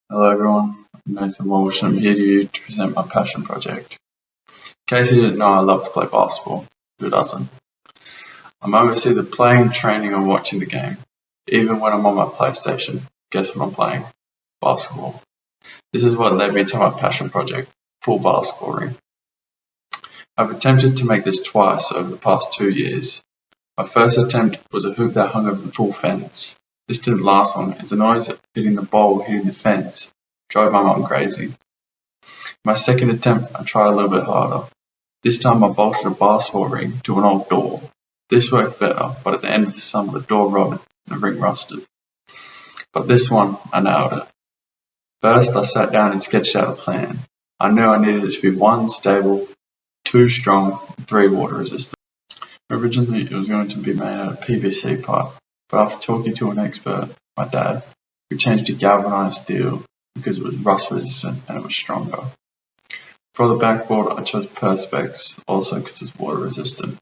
Hello everyone, I'm Nathan Walsh and I'm here to present my passion project. In case you didn't know, I love to play basketball. Who doesn't? I'm oversee the playing, training and watching the game. Even when I'm on my PlayStation, guess what I'm playing? Basketball. This is what led me to my passion project, pool basketball ring. I've attempted to make this twice over the past 2 years. My first attempt was a hoop that hung over the pool fence. This didn't last long as the noise of hitting the ball hitting the fence drove my mum crazy. My second attempt, I tried a little bit harder. This time I bolted a basketball ring to an old door. This worked better, but at the end of the summer the door rotted and the ring rusted. But this one, I nailed it. First I sat down and sketched out a plan. I knew I needed it to be 1 stable, 2 strong, and 3 water resistant. Originally it was going to be made out of PVC pipe, but after talking to an expert, my dad, we changed to galvanized steel because it was rust resistant and it was stronger. For the backboard I chose Perspex, also because it's water resistant.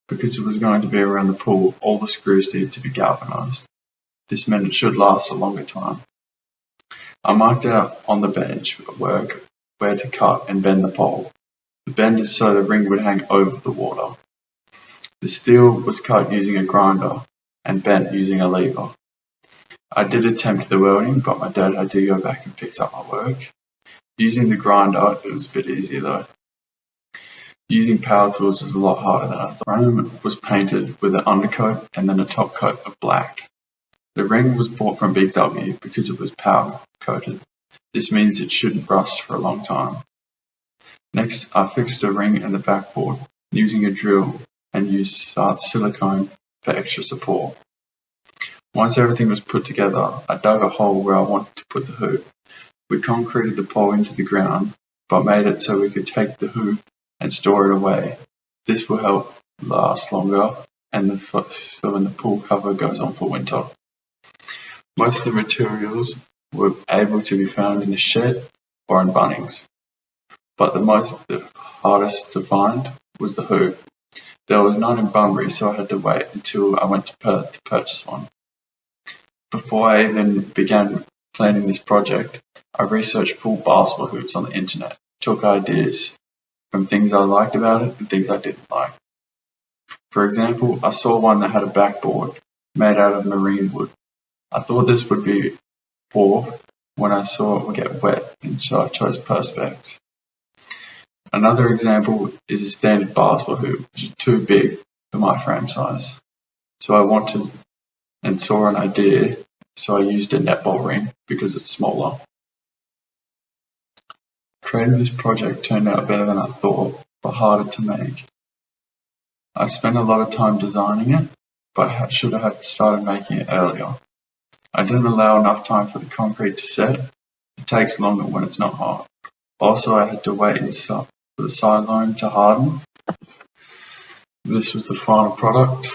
Because it was going to be around the pool, all the screws needed to be galvanized. This meant it should last a longer time. I marked out on the bench at work where to cut and bend the pole. The bend is so the ring would hang over the water. The steel was cut using a grinder and bent using a lever. I did attempt the welding, but my dad had to go back and fix up my work. Using the grinder, it was a bit easier though. Using power tools was a lot harder than I thought. The frame was painted with an undercoat and then a top coat of black. The ring was bought from Big W because it was powder coated. This means it shouldn't rust for a long time. Next, I fixed the ring and the backboard using a drill and used silicone for extra support. Once everything was put together, I dug a hole where I wanted to put the hoop. We concreted the pole into the ground, but made it so we could take the hoop and store it away. This will help last longer and so when the pool cover goes on for winter. Most of the materials were able to be found in the shed or in Bunnings, but the hardest to find was the hoop. There was none in Bunbury, so I had to wait until I went to Perth to purchase one. Before I even began planning this project, I researched pool basketball hoops on the internet, took ideas from things I liked about it and things I didn't like. For example, I saw one that had a backboard made out of marine wood. I thought this would be poor when I saw it would get wet, and so I chose Perspex. Another example is a standard basketball hoop, which is too big for my frame size. So I wanted and saw an idea, so I used a netball ring because it's smaller. Creating this project turned out better than I thought, but harder to make. I spent a lot of time designing it, but I should have started making it earlier. I didn't allow enough time for the concrete to set. It takes longer when it's not hot. Also, I had to wait for the sideline to harden. This was the final product.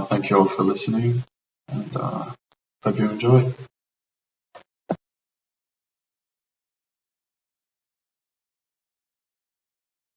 Thank you all for listening, and hope you enjoyed.